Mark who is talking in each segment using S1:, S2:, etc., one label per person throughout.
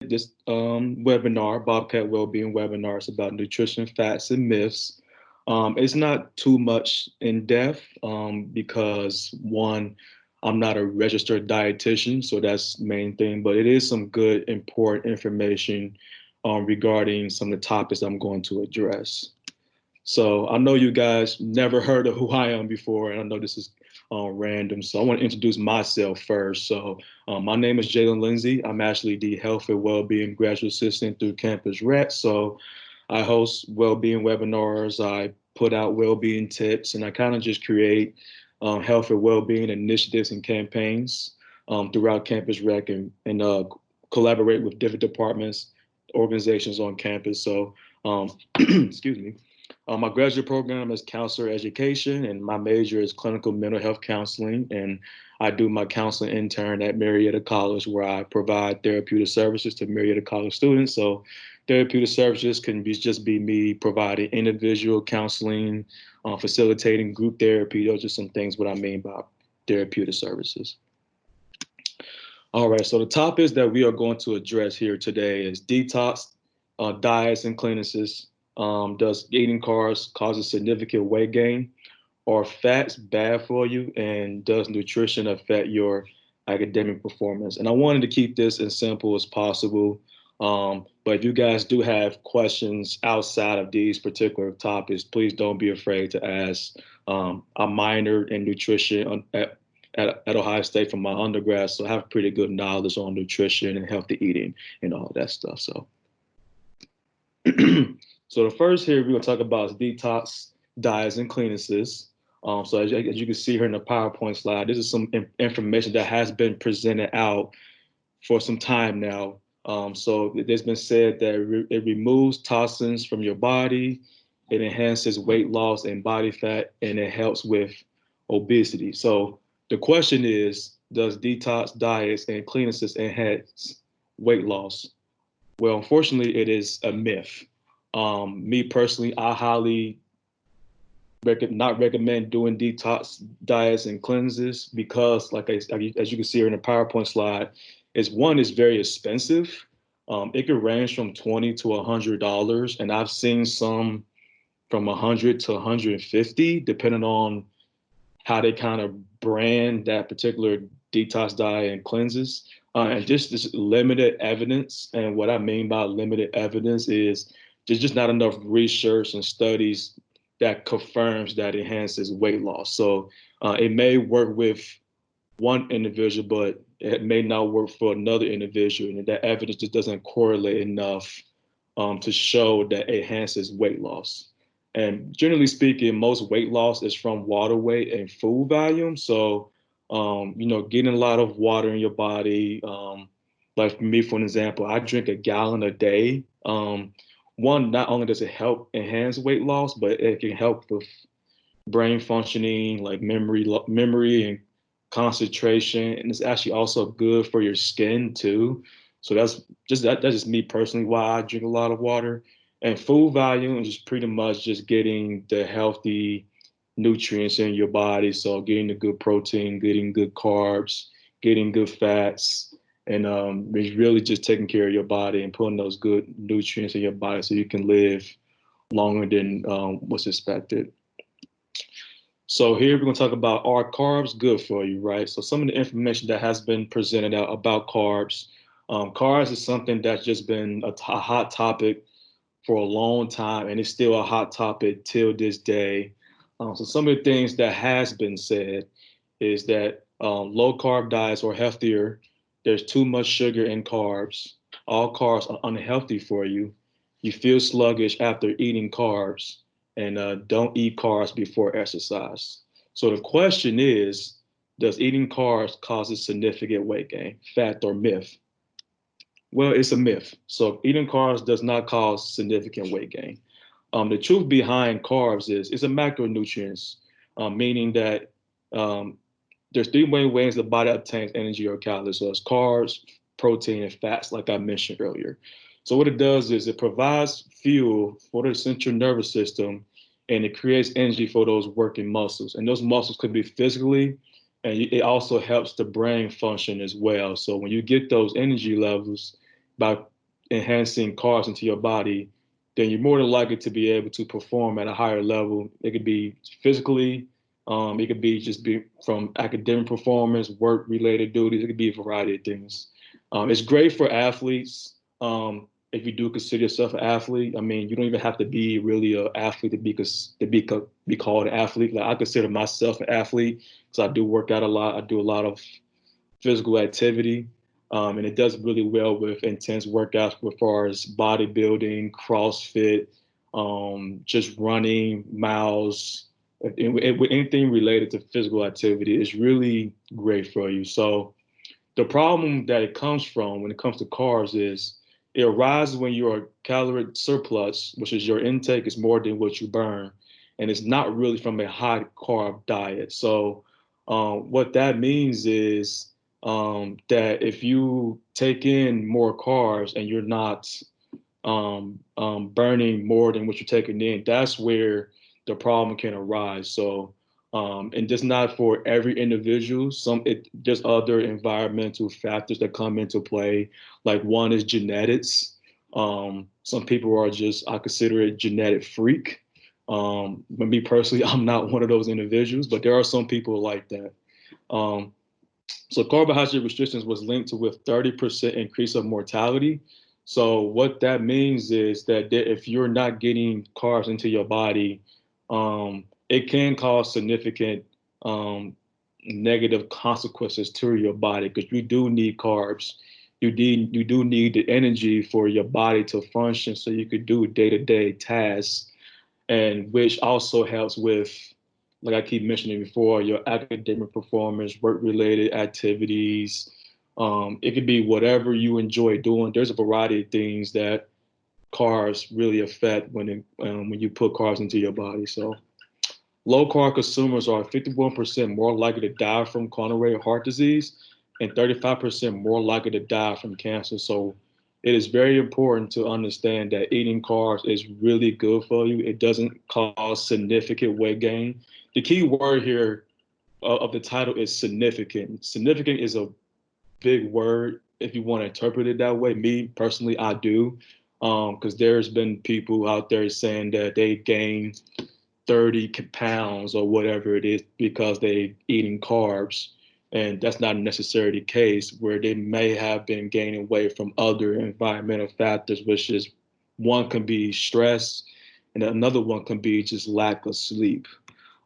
S1: this webinar, Bobcat Wellbeing webinar, is about nutrition, fats, and myths. It's not too much in depth because one, I'm not a registered dietitian, so that's the main thing. But it is some good, important information regarding some of the topics I'm going to address. So I know you guys never heard of who I am before, and I know this is random. So I want to introduce myself first. So my name is Jaylen Lindsey. I'm actually the Health and Wellbeing Graduate Assistant through Campus Rec. So I host wellbeing webinars. I put out wellbeing tips, and I kind of just create health and wellbeing initiatives and campaigns throughout Campus Rec and collaborate with different departments, organizations on campus. So excuse me. My graduate program is counselor education, and my major is clinical mental health counseling. And I do my counseling intern at Marietta College, where I provide therapeutic services to Marietta College students. So, therapeutic services can just be me providing individual counseling, facilitating group therapy. Those are some things what I mean by therapeutic services. All right, so the topics that we are going to address here today is detox, diets and cleanliness. Does eating carbs causes significant weight gain? Are fats bad for you? And does nutrition affect your academic performance? And I wanted to keep this as simple as possible. But if you guys do have questions outside of these particular topics, please don't be afraid to ask. I minored in nutrition at Ohio State from my undergrad, so I have pretty good knowledge on nutrition and healthy eating and all that stuff. So, so the first here we're gonna talk about is detox diets and cleannesses. So as you can see here in the PowerPoint slide, this is some information that has been presented out for some time now. So it's been said that it removes toxins from your body, it enhances weight loss and body fat, and it helps with obesity. So the question is, does detox diets and cleannesses enhance weight loss? Well, unfortunately, it is a myth. Me personally, I highly not recommend doing detox diets and cleanses because, as you can see here in the PowerPoint slide, is very expensive. It could range from $20 to $100, and I've seen some from 100 to 150, depending on how they kind of brand that particular detox diet and cleanses. And just this limited evidence. And what I mean by limited evidence is there's just not enough research and studies that confirms that enhances weight loss. So it may work with one individual, but it may not work for another individual. And that evidence just doesn't correlate enough to show that it enhances weight loss. And generally speaking, most weight loss is from water weight and food volume. So, getting a lot of water in your body. Like for me, for an example, I drink a gallon a day. One, not only does it help enhance weight loss, but it can help with brain functioning, like memory and concentration, and it's actually also good for your skin too. So that's just me personally why I drink a lot of water. And food volume is just pretty much just getting the healthy nutrients in your body. So getting the good protein, getting good carbs, getting good fats, and it's really just taking care of your body and putting those good nutrients in your body so you can live longer than what's expected. So here we're going to talk about, are carbs good for you, right? So some of the information that has been presented out about carbs. Carbs is something that's just been a hot topic for a long time, and it's still a hot topic till this day. So some of the things that has been said is that low carb diets are healthier. There's too much sugar in carbs. All carbs are unhealthy for you. You feel sluggish after eating carbs, and don't eat carbs before exercise. So the question is, does eating carbs causes significant weight gain, fact or myth? Well, it's a myth. So eating carbs does not cause significant weight gain. The truth behind carbs is it's a macronutrients, meaning that um, there's three main ways the body obtains energy or calories. So it's carbs, protein, and fats, like I mentioned earlier. So what it does is it provides fuel for the central nervous system, and it creates energy for those working muscles. And those muscles could be physically, and it also helps the brain function as well. So when you get those energy levels, by enhancing carbs into your body, then you're more than likely to be able to perform at a higher level. It could be physically, it could be just be from academic performance, work related duties. It could be a variety of things. It's great for athletes. If you do consider yourself an athlete, I mean, you don't even have to be really an athlete to be called an athlete. Like I consider myself an athlete because I do work out a lot. I do a lot of physical activity, and it does really well with intense workouts as far as bodybuilding, CrossFit, just running miles. With anything related to physical activity is really great for you. So the problem that it comes from when it comes to carbs is it arises when your calorie surplus, which is your intake, is more than what you burn, and it's not really from a high carb diet. So what that means is that if you take in more carbs and you're not burning more than what you're taking in, that's where the problem can arise. So, and just not for every individual. There's other environmental factors that come into play. Like one is genetics. Some people are just, I consider it genetic freak. But me personally, I'm not one of those individuals, but there are some people like that. Um, so carbohydrate restrictions was linked to with 30% increase of mortality. So what that means is that if you're not getting carbs into your body, it can cause significant negative consequences to your body because you do need carbs. You do need the energy for your body to function so you could do day-to-day tasks, and which also helps with, like I keep mentioning before, your academic performance, work-related activities. It could be whatever you enjoy doing. There's a variety of things that carbs really affect when you put carbs into your body. So low carb consumers are 51% more likely to die from coronary heart disease and 35% more likely to die from cancer. So it is very important to understand that eating carbs is really good for you. It doesn't cause significant weight gain. The key word here of the title is significant. Significant is a big word if you want to interpret it that way. Me personally, I do, because there's been people out there saying that they gained 30 pounds or whatever it is because they eating carbs. And that's not necessarily the case, where they may have been gaining weight from other environmental factors, which is one can be stress and another one can be just lack of sleep.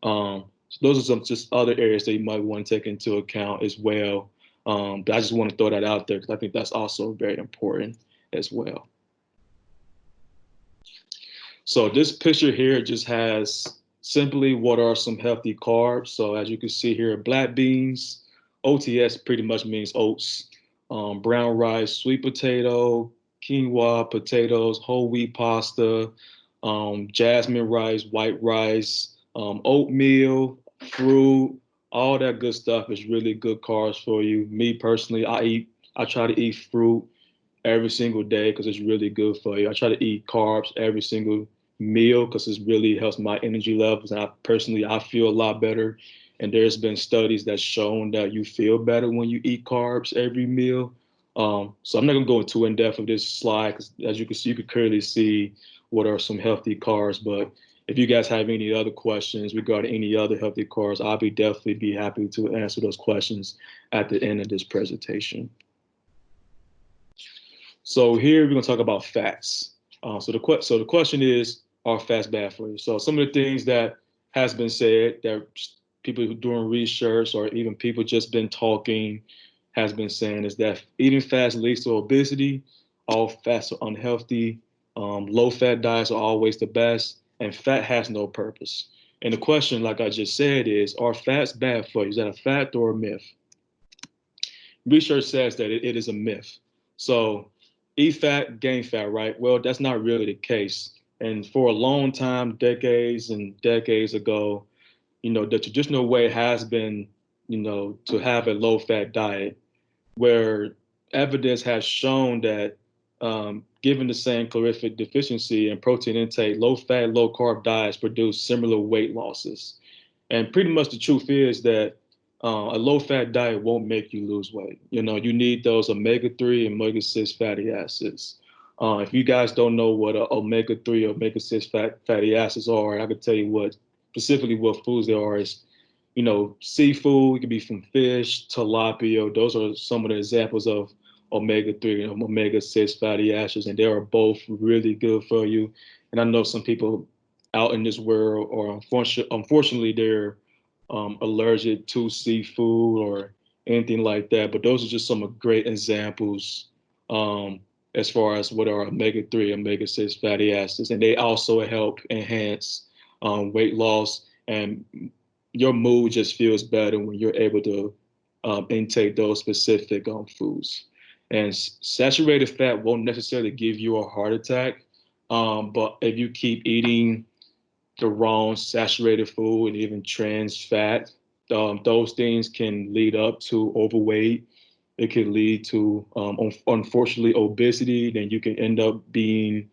S1: So those are some just other areas that you might want to take into account as well. But I just want to throw that out there because I think that's also very important as well. So this picture here just has simply what are some healthy carbs. So as you can see here, black beans, OTS pretty much means oats, brown rice, sweet potato, quinoa, potatoes, whole wheat pasta, jasmine rice, white rice, oatmeal, fruit, all that good stuff is really good carbs for you. Me personally, I try to eat fruit every single day because it's really good for you. I try to eat carbs every single meal because it really helps my energy levels. And I feel a lot better. And there's been studies that's shown that you feel better when you eat carbs every meal. So I'm not gonna go too in depth of this slide because as you can see, you can clearly see what are some healthy carbs. But if you guys have any other questions regarding any other healthy carbs, I'll definitely be happy to answer those questions at the end of this presentation. So here we're going to talk about fats. So the question is, are fats bad for you? So some of the things that has been said that people who doing research or even people just been talking has been saying is that eating fats leads to obesity. All fats are unhealthy. Low-fat diets are always the best, and fat has no purpose. And the question, like I just said, is, are fats bad for you? Is that a fact or a myth? Research says that it is a myth. So eat fat, gain fat, right? Well, that's not really the case. And for a long time, decades and decades ago, the traditional way has been, to have a low-fat diet, where evidence has shown that given the same calorific deficiency and protein intake, low-fat, low-carb diets produce similar weight losses. And pretty much the truth is that A low-fat diet won't make you lose weight. You need those omega-3 and omega-6 fatty acids. If you guys don't know what omega-3 or omega-6 fatty acids are, I can tell you specifically what foods they are. Is seafood. It could be from fish, tilapia. Those are some of the examples of omega-3 and omega-6 fatty acids, and they are both really good for you. And I know some people out in this world, or unfortunately, they're allergic to seafood or anything like that. But those are just some great examples as far as what are omega-3, omega-6 fatty acids, and they also help enhance weight loss, and your mood just feels better when you're able to intake those specific foods. And saturated fat won't necessarily give you a heart attack, but if you keep eating the wrong saturated food and even trans fat, those things can lead up to overweight. It can lead to, unfortunately, obesity. Then you can end up being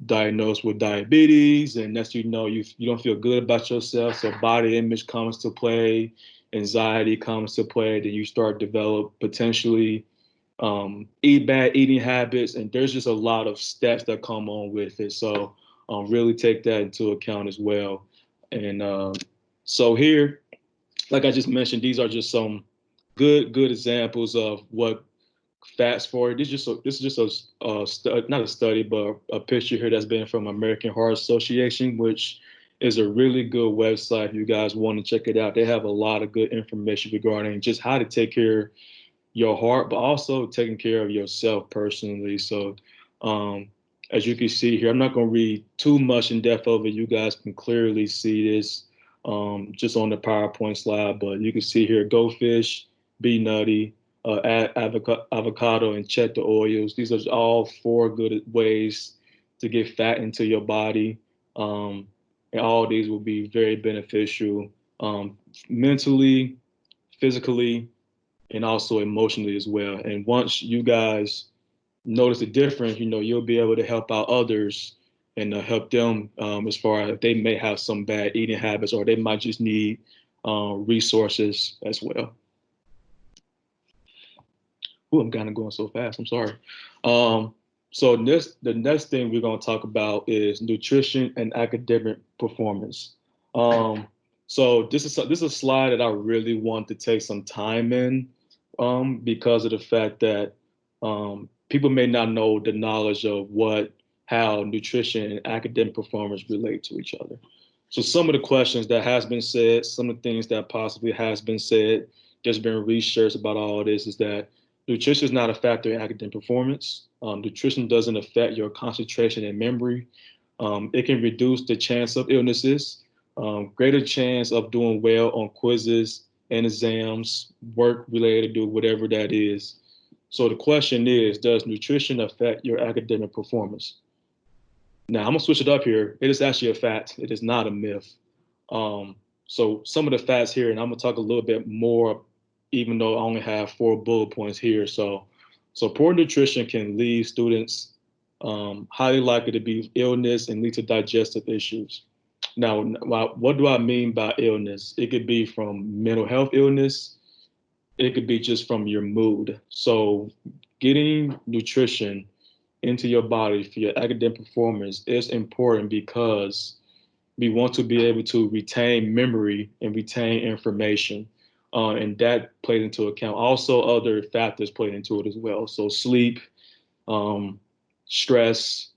S1: diagnosed with diabetes, and that's you don't feel good about yourself. So body image comes to play, anxiety comes to play. Then you start develop potentially bad eating habits, and there's just a lot of steps that come on with it. So really take that into account as well. And so here, like I just mentioned, these are just some good examples of what fast forward. This is just not a study, but a picture here that's been from American Heart Association, which is a really good website. If you guys want to check it out, they have a lot of good information regarding just how to take care of your heart, but also taking care of yourself personally. So, as you can see here, I'm not going to read too much in depth of it. You guys can clearly see this just on the PowerPoint slide, but you can see here, go fish, be nutty, add avocado, and check the oils. These are all 4 good ways to get fat into your body. And all these will be very beneficial mentally, physically, and also emotionally as well. And once you guys notice the difference, you'll be able to help out others and help them as far as they may have some bad eating habits, or they might just need resources as well. Oh, I'm kind of going so fast. I'm sorry. So the next thing we're going to talk about is nutrition and academic performance. So this is a slide that I really want to take some time in because of the fact that people may not know the knowledge of how nutrition and academic performance relate to each other. So some of the questions that has been said, some of the things that possibly has been said, there's been research about all this, is that nutrition is not a factor in academic performance. Nutrition doesn't affect your concentration and memory. It can reduce the chance of illnesses, greater chance of doing well on quizzes and exams, work related to whatever that is. So the question is, does nutrition affect your academic performance? Now, I'm going to switch it up here. It is actually a fact. It is not a myth. So some of the facts here, and I'm going to talk a little bit more, even though I only have 4 bullet points here. So poor nutrition can leave students highly likely to be illness and lead to digestive issues. Now, what do I mean by illness? It could be from mental health illness. It could be just from your mood. So getting nutrition into your body for your academic performance is important because we want to be able to retain memory and retain information. And that plays into account. Also, other factors play into it as well. So sleep, stress,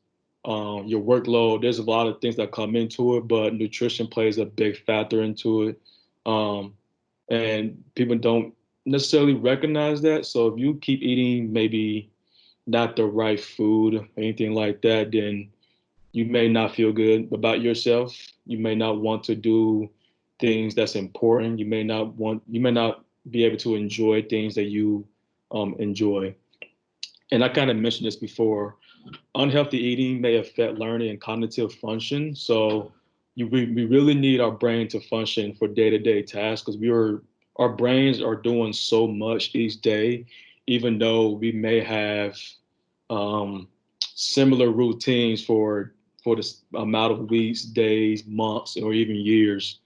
S1: your workload. There's a lot of things that come into it, but nutrition plays a big factor into it. And people don't necessarily recognize that. So if you keep eating maybe not the right food, anything like that, then you may not feel good about yourself. You may not want to do things that's important. You may not be able to enjoy things that you enjoy. And I kind of mentioned this before. Unhealthy eating may affect learning and cognitive function. So we really need our brain to function for day-to-day tasks because our brains are doing so much each day, even though we may have similar routines for the amount of weeks, days, months, or even years.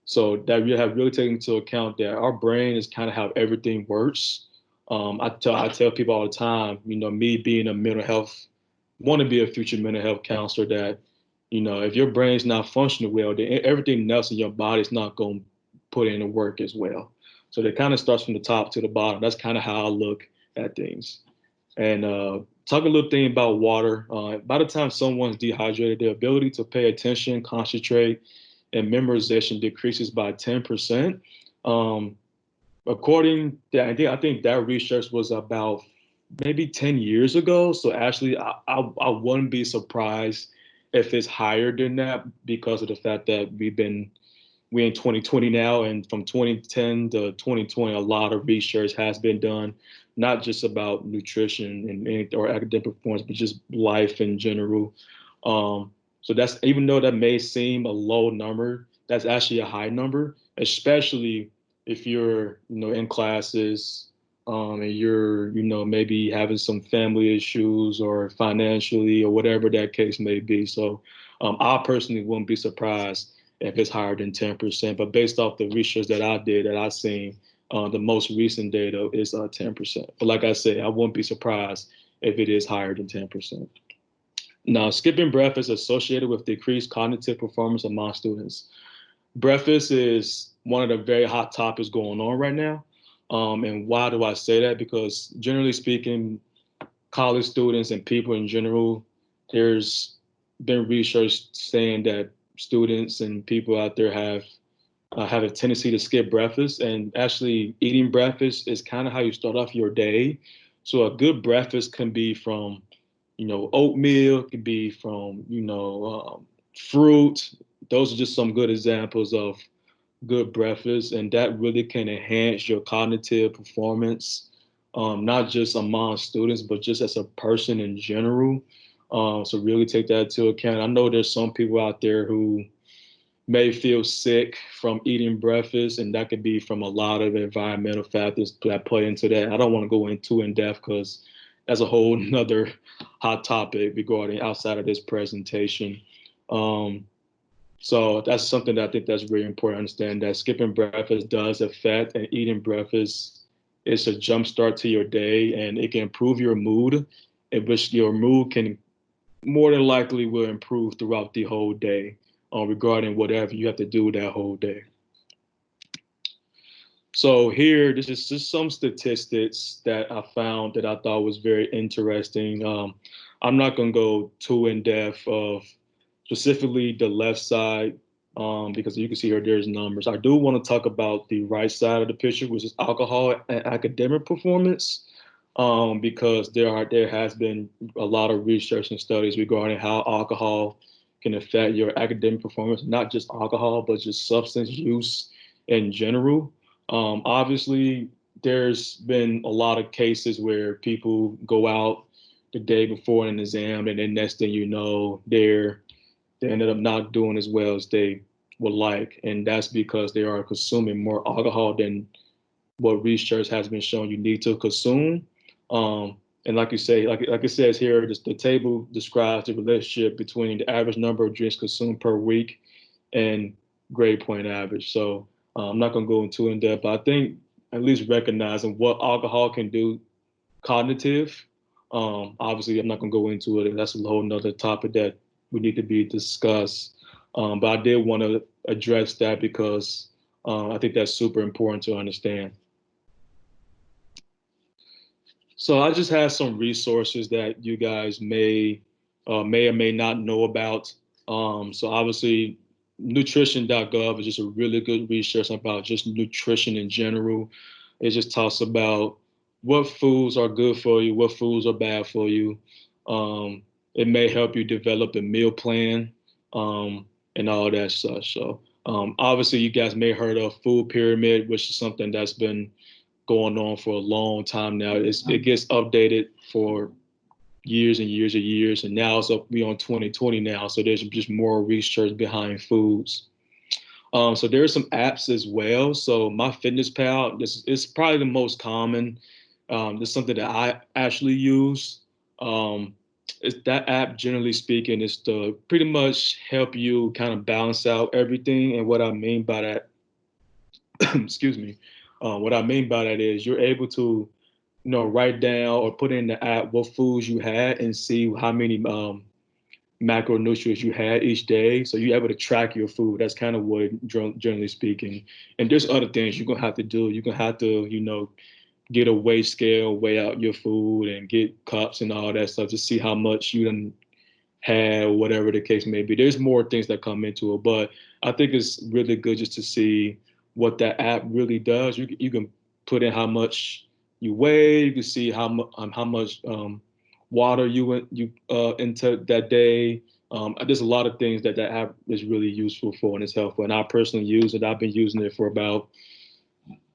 S1: So that we have really taken into account that our brain is kind of how everything works. I tell people all the time, me being a mental health, want to be a future mental health counselor, that if your brain's not functioning well, then everything else in your body is not going to put in the work as well. So that kind of starts from the top to the bottom. That's kind of how I look at things. And talk a little thing about water. By the time someone's dehydrated, their ability to pay attention, concentrate, and memorization decreases by 10%. Um, according to, I think that research was about maybe 10 years ago. So actually, I wouldn't be surprised if it's higher than that, because of the fact that we're in 2020 now, and from 2010 to 2020, a lot of research has been done, not just about nutrition or academic performance, but just life in general. So that's, even though that may seem a low number, that's actually a high number, especially if you're in classes, and you're maybe having some family issues or financially or whatever that case may be. So I personally wouldn't be surprised if it's higher than 10%. But based off the research that I did, that I've seen, the most recent data is 10%. But like I said, I wouldn't be surprised if it is higher than 10%. Now, skipping breakfast is associated with decreased cognitive performance among students. Breakfast is one of the very hot topics going on right now. And why do I say that? Because generally speaking, college students and people in general, there's been research saying that students and people out there have a tendency to skip breakfast. And actually, eating breakfast is kind of how you start off your day. So a good breakfast can be from oatmeal, it could be from fruit. Those are just some good examples of good breakfast, and that really can enhance your cognitive performance, not just among students, but just as a person in general. So really take that into account. I know there's some people out there who may feel sick from eating breakfast, and that could be from a lot of environmental factors that play into that. I don't want to go into in depth because that's a whole nother hot topic regarding outside of this presentation. Um, so that's something that I think that's really important to understand, that skipping breakfast does affect, and eating breakfast is a jump start to your day, and it can improve your mood, in which your mood can more than likely will improve throughout the whole day, regarding whatever you have to do that whole day. So here, this is just some statistics that I found that I thought was very interesting. I'm not going to go too in depth of specifically the left side, because you can see here there's numbers. I do want to talk about the right side of the picture, which is alcohol and academic performance, because there has been a lot of research and studies regarding how alcohol can affect your academic performance, not just alcohol, but just substance use in general. Obviously, there's been a lot of cases where people go out the day before an exam, and then next thing you know, they ended up not doing as well as they would like, and that's because they are consuming more alcohol than what research has been shown you need to consume. And like you say, like it says here, the table describes the relationship between the average number of drinks consumed per week and grade point average. So I'm not going to go into in depth, but I think at least recognizing what alcohol can do cognitive. Obviously, I'm not going to go into it. That's a whole nother topic that we need to be discussed. But I did want to address that because I think that's super important to understand. So I just have some resources that you guys may or may not know about. So obviously, nutrition.gov is just a really good resource about just nutrition in general. It just talks about what foods are good for you, what foods are bad for you. It may help you develop a meal plan, and all that stuff. So obviously, you guys may heard of food pyramid, which is something that's been going on for a long time now. It gets updated for years and years and years, and now it's up we on 2020 now. So there's just more research behind foods. So there are some apps as well. So MyFitnessPal, this is probably the most common. This is something that I actually use. Um, that app, generally speaking, is to pretty much help you kind of balance out everything. And what I mean by that excuse me. What I mean by that is you're able to, write down or put in the app what foods you had and see how many macronutrients you had each day. So you're able to track your food. That's kind of what, generally speaking. And there's other things you're gonna have to do. You're gonna have to, get a weigh scale, weigh out your food, and get cups and all that stuff to see how much you done had, whatever the case may be. There's more things that come into it, but I think it's really good just to see what that app really does. You can put in how much you weigh. You can see how much water you went you into that day. There's a lot of things that app is really useful for and it's helpful. And I personally use it. I've been using it for about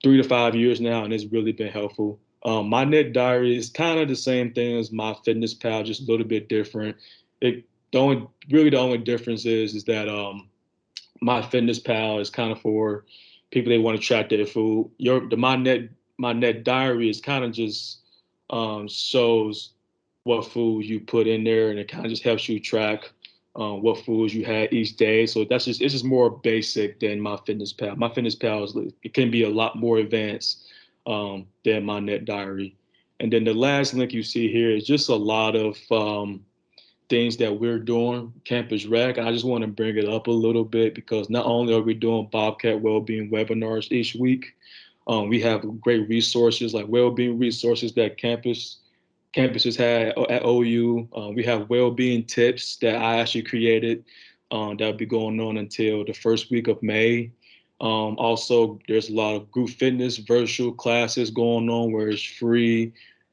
S1: 3 to 5 years now, and it's really been helpful. My Net Diary is kind of the same thing as My Fitness Pal, just a little bit different. The only difference is that My Fitness Pal is kind of for people that want to track their food. My Net Diary is kind of just shows what foods you put in there, and it kind of just helps you track what foods you had each day. So it's just more basic than My Fitness Pal. My Fitness Pal it can be a lot more advanced than My Net Diary. And then the last link you see here is just a lot of things that we're doing, Campus Rec. And I just want to bring it up a little bit because not only are we doing Bobcat Wellbeing webinars each week, we have great resources like well-being resources that campuses had at OU. We have well-being tips that I actually created that'll be going on until the first week of May. Also, there's a lot of group fitness virtual classes going on where it's free.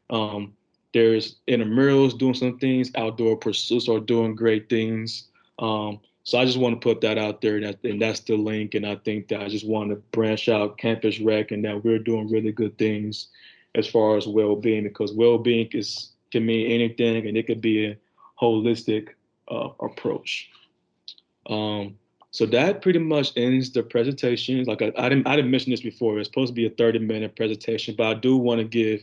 S1: Um, there's intramurals doing some things. Outdoor Pursuits are doing great things. So I just want to put that out there, and that's the link. And I think that I just want to branch out Campus Rec and that we're doing really good things as far as well-being, because well-being can mean anything, and it could be a holistic approach. So that pretty much ends the presentation. Like I didn't mention this before. It's supposed to be a 30-minute presentation, but I do want to give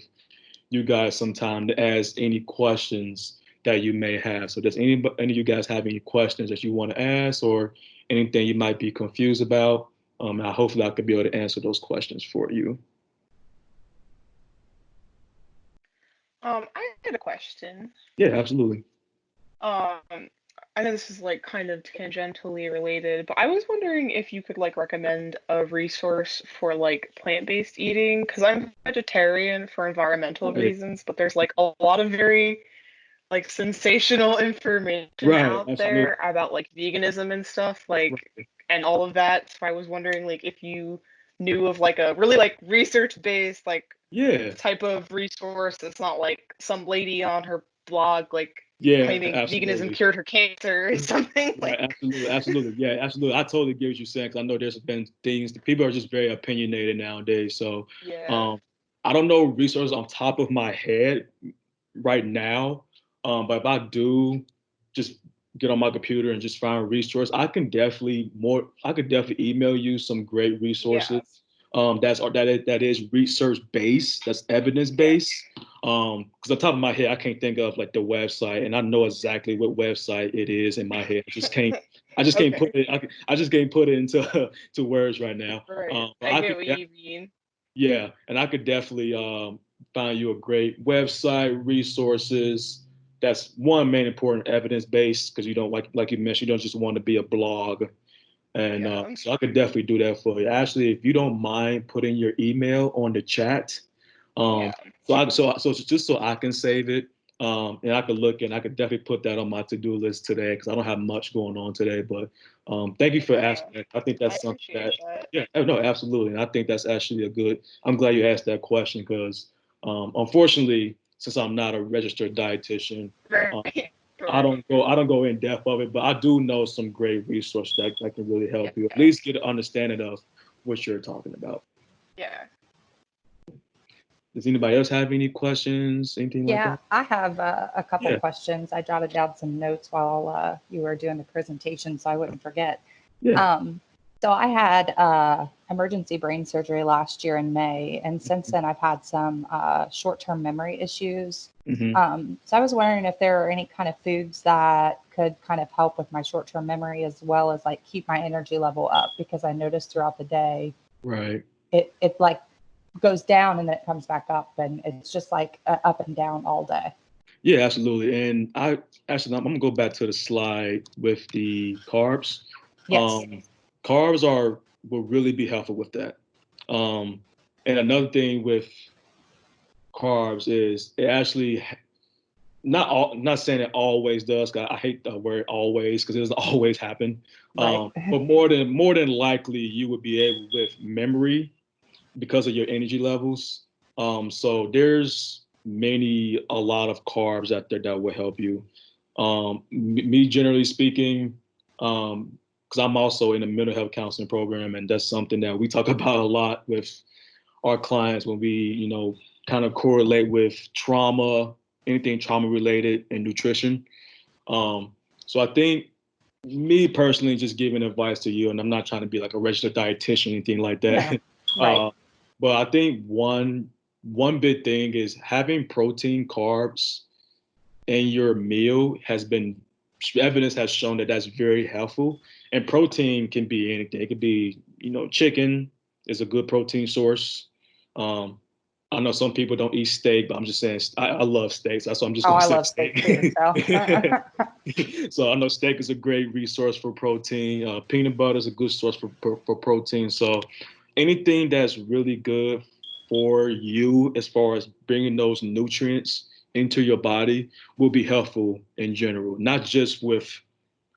S1: you guys some time to ask any questions that you may have. So does any of you guys have any questions that you want to ask or anything you might be confused about? Hopefully I could be able to answer those questions for you.
S2: I had a question.
S1: Yeah, absolutely.
S2: I know this is like kind of tangentially related, but I was wondering if you could like recommend a resource for like plant-based eating, because I'm vegetarian for environmental
S1: Right,
S2: reasons, but there's like a lot of very like sensational information
S1: right,
S2: out
S1: absolutely.
S2: there about like veganism and stuff, like
S1: Right.
S2: and all of that. So I was wondering like if you knew of like a really like research-based like
S1: Yeah,
S2: type of resource that's not like some lady on her blog like
S1: yeah,
S2: claiming veganism
S1: absolutely.
S2: cured her cancer or something
S1: Right,
S2: like.
S1: absolutely, absolutely. Yeah, absolutely. I totally get what you're saying because I know there's been things, people are just very opinionated nowadays. So
S2: Yeah.
S1: um, I don't know resources on top of my head right now. But if I do just get on my computer and just find a resource, I could definitely email you some great
S2: Yeah.
S1: resources. That is research based, that's evidence
S2: Yeah.
S1: based. Because on top of my head, I can't think of like the website, and I know exactly what website it is in my head. I just can't put
S2: Okay.
S1: it. I just can't put it into to words right now.
S2: Right.
S1: But
S2: I
S1: I
S2: get
S1: could
S2: what you mean.
S1: yeah, and I could definitely find you a great website, resources. That's one main important evidence base because you don't like you mentioned, you don't just want to be a blog. And
S2: Yeah.
S1: so I could definitely do that for you. Actually, if you don't mind putting your email on the chat,
S2: Yeah.
S1: so just so I can save it, and I could look and I could definitely put that on my to-do list today because I don't have much going on today. But thank you for
S2: Yeah.
S1: asking that. I think
S2: I
S1: that's something that
S2: appreciate that.
S1: yeah, no, absolutely. And I think that's actually a good. I'm glad you asked that question because unfortunately, since I'm not a registered dietitian, um,
S2: Right.
S1: I
S2: Sure.
S1: don't go I don't go in depth of it, but I do know some great resources that can really help you at
S2: Yeah.
S1: least get an understanding of what you're talking about.
S2: Yeah.
S1: Does anybody else have any questions, anything like
S3: Yeah,
S1: that?
S3: I have a couple
S1: Yeah,
S3: questions. I jotted down some notes while you were doing the presentation so I wouldn't forget.
S1: yeah.
S3: Um, so I had emergency brain surgery last year in May, and since then I've had some short-term memory issues.
S1: Hmm.
S3: So I was wondering if there are any kind of foods that could kind of help with my short-term memory as well as like keep my energy level up because I noticed throughout the day
S1: Right.
S3: it like goes down and then it comes back up, and it's just like up and down all day.
S1: Yeah, absolutely. And I'm gonna go back to the slide with the carbs.
S3: Yes.
S1: Carbs will really be helpful with that. Um, and another thing with carbs is it actually not saying it always does. 'Cause I hate the word always because it doesn't always happen.
S3: Right.
S1: But more than likely, you would be able with memory because of your energy levels. So there's a lot of carbs out there that will help you. Me generally speaking, because I'm also in a mental health counseling program, and that's something that we talk about a lot with our clients when we, kind of correlate with trauma, anything trauma related, and nutrition. So I think me personally, just giving advice to you, and I'm not trying to be like a registered dietitian or anything like that.
S3: No. Right.
S1: But I think one big thing is having protein, carbs in your meal evidence has shown that that's very helpful. And protein can be anything. It could be, chicken is a good protein source. Um, I know some people don't eat steak, but I'm just saying I love steak, so I'm just
S3: Oh,
S1: gonna
S3: I
S1: say
S3: love steak too. So
S1: So I know steak is a great resource for protein. Peanut butter is a good source for protein. So anything that's really good for you as far as bringing those nutrients into your body will be helpful in general, not just with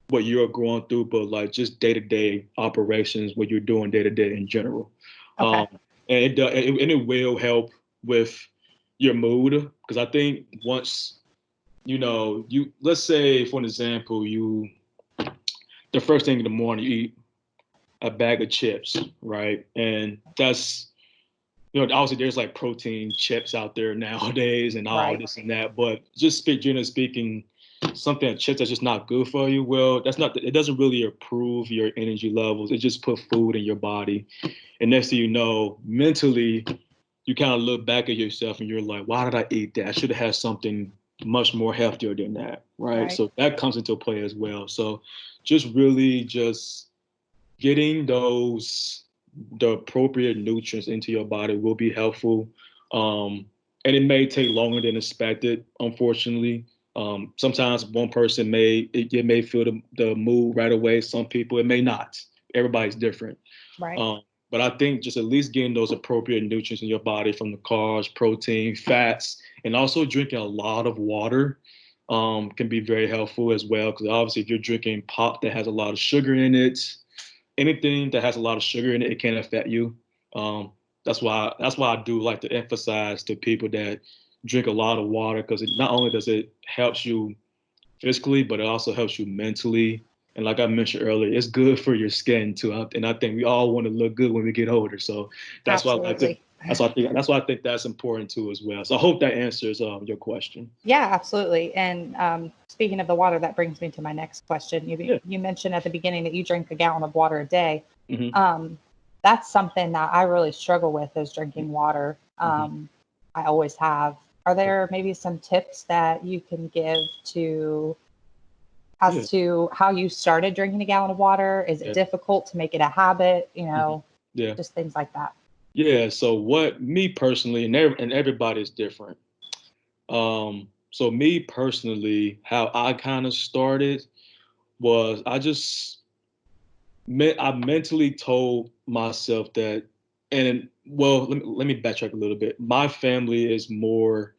S1: what you're going through, but like just day-to-day operations, what you're doing day-to-day in general.
S3: okay.
S1: And it will help with your mood because I think once let's say for an example, the first thing in the morning you eat a bag of chips, right? And that's obviously there's like protein chips out there nowadays and all
S3: Right.
S1: this and that, but generally speaking, something that chips that's just not good for you. Well, it doesn't really improve your energy levels. It just put food in your body. And next thing you know, mentally, you kind of look back at yourself and you're like, why did I eat that? I should have had something much more healthier than that, right?
S3: Right.
S1: So that comes into play as well. So just really just getting the appropriate nutrients into your body will be helpful. And it may take longer than expected, unfortunately. Sometimes one person may feel the mood right away. Some people it may not. Everybody's different.
S3: Right.
S1: But I think just at least getting those appropriate nutrients in your body from the carbs, protein, fats, and also drinking a lot of water can be very helpful as well. Because obviously, if you're drinking pop that has a lot of sugar in it, anything that has a lot of sugar in it, it can affect you. That's why I do like to emphasize to people that drink a lot of water because not only does it helps you physically, but it also helps you mentally. And like I mentioned earlier, it's good for your skin too. And I think we all want to look good when we get older. So that's why I like to.
S3: Absolutely.
S1: That's why I think that's important too as well. So I hope that answers your question.
S3: Yeah, absolutely. And speaking of the water, that brings me to my next question.
S1: Yeah.
S3: You mentioned at the beginning that you drink a gallon of water a day.
S1: Mm-hmm.
S3: That's something that I really struggle with is drinking water. I always have. Are there maybe some tips that you can give as to how you started drinking a gallon of water? Is it difficult to make it a habit?
S1: Yeah.
S3: Just things like that.
S1: Yeah. So what me personally, and everybody's different. So me personally, how I kind of started was I mentally told myself that, and well, let me backtrack a little bit. My family is more,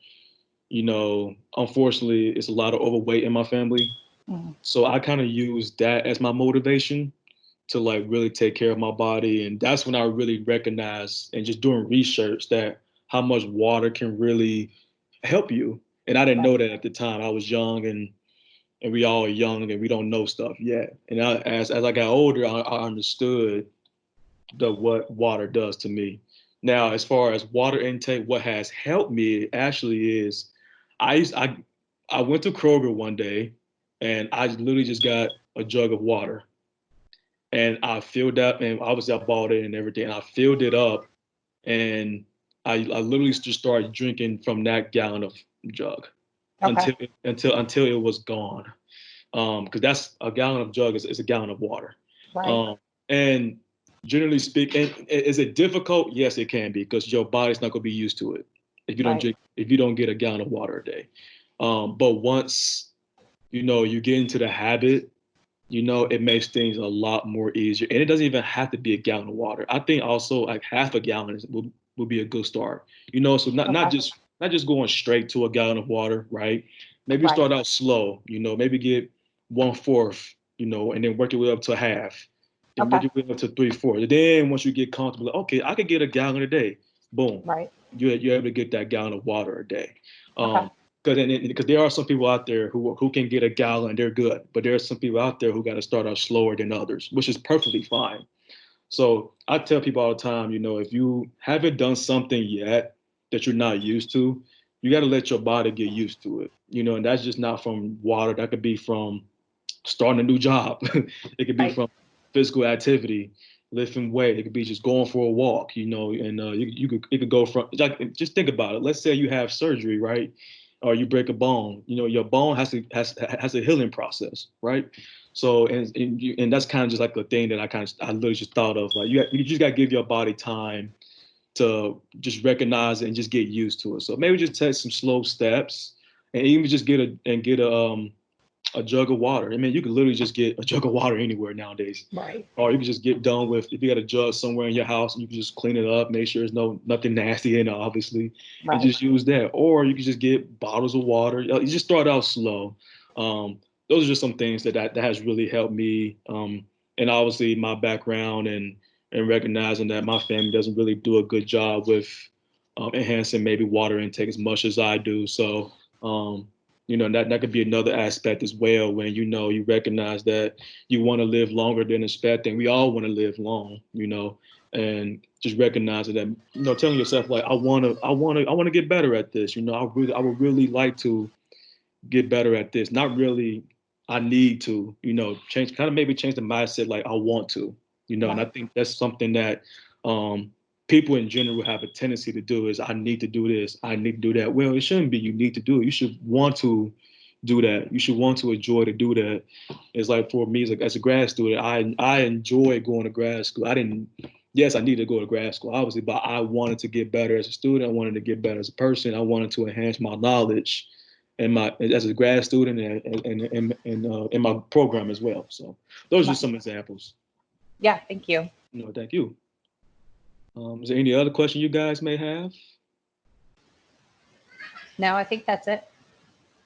S1: unfortunately, it's a lot of overweight in my family.
S3: Mhm.
S1: So I kind of used that as my motivation to like really take care of my body. And that's when I really recognized and just doing research that how much water can really help you. And I didn't know
S3: Right.
S1: that at the time. I was young and we all are young and we don't know stuff yet. And as I got older, I understood what water does to me. Now, as far as water intake, what has helped me actually is I used I went to Kroger one day and I literally just got a jug of water and I filled up and obviously I bought it and everything. And I filled it up and I literally just started drinking from that gallon of jug
S3: Okay.
S1: until it was gone. Because that's a gallon of jug is a gallon of water.
S3: Right.
S1: Um, and Generally speaking, is it difficult? Yes, it can be because your body's not going to be used to it if you don't
S3: Right.
S1: drink, if you don't get a gallon of water a day. But once you get into the habit, it makes things a lot more easier. And it doesn't even have to be a gallon of water. I think also like half a gallon will be a good start. So
S3: Okay.
S1: not just going straight to a gallon of water, right? Maybe
S3: Right.
S1: start out slow, maybe get 1/4, and then work your way up to half, then work
S3: Okay.
S1: your way up to 3/4. And then once you get comfortable, like, okay, I could get a gallon a day. Boom.
S3: Right.
S1: You're able to get that gallon of water a day.
S3: Okay.
S1: Because there are some people out there who can get a gallon and they're good, but there are some people out there who got to start out slower than others, which is perfectly fine. So I tell people all the time, if you haven't done something yet that you're not used to, you got to let your body get used to it. And that's just not from water. That could be from starting a new job. It could be
S3: Right.
S1: from physical activity, lifting weight. It could be just going for a walk, and you could go from like, just think about it. Let's say you have surgery, right? Or you break a bone. Your bone has a healing process, right? So and that's kind of just like a thing that I literally just thought of. Like you just got to give your body time to just recognize it and just get used to it. So maybe just take some slow steps and even just get a jug of water. I mean, you can literally just get a jug of water anywhere nowadays.
S3: Right.
S1: Or you can just get done with, if you got a jug somewhere in your house, and you can just clean it up, make sure there's nothing nasty in it, obviously, and
S3: Right.
S1: just use that. Or you can just get bottles of water. You just start out slow. Those are just some things that has really helped me. And obviously my background and recognizing that my family doesn't really do a good job with enhancing maybe water intake as much as I do. So that could be another aspect as well when you recognize that you want to live longer than expected. We all want to live long, and just recognizing that, telling yourself like I want to get better at this. I would really like to get better at this. Not really I need to, change, kind of maybe change the mindset like I want to, and I
S3: Right.
S1: think that's something that um people in general have a tendency to do is I need to do this, I need to do that. Well, it shouldn't be you need to do it. You should want to do that. You should want to enjoy to do that. It's like for me, as a grad student, I enjoy going to grad school. I didn't Yes, I needed to go to grad school, obviously, but I wanted to get better as a student. I wanted to get better as a person. I wanted to enhance my knowledge and my as a grad student and in my program as well. So those are
S3: Right.
S1: some examples.
S3: Yeah. Thank you.
S1: No, thank you. Is there any other question you guys may have?
S3: No, I think that's it.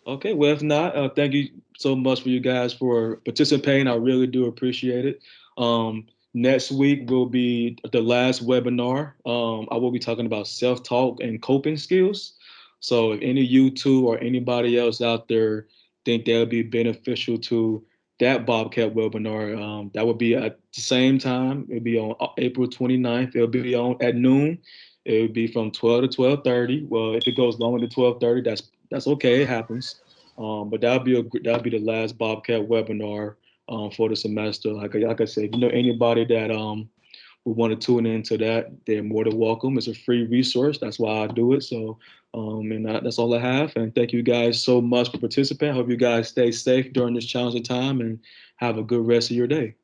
S1: Okay, well, if not, thank you so much for you guys for participating. I really do appreciate it. Next week will be the last webinar. I will be talking about self-talk and coping skills. So if any of you two or anybody else out there think that would be beneficial to that Bobcat webinar, that would be at the same time. It'll be on April 29th. It'll be on at noon. It would be from 12 to 12:30. Well, if it goes longer than 12:30, that's okay. It happens. But that'll be the last Bobcat webinar for the semester. Like I said, if you know anybody that would want to tune into that, they're more than welcome. It's a free resource. That's why I do it. So, and that's all I have. And thank you guys so much for participating. Hope you guys stay safe during this challenging time and have a good rest of your day.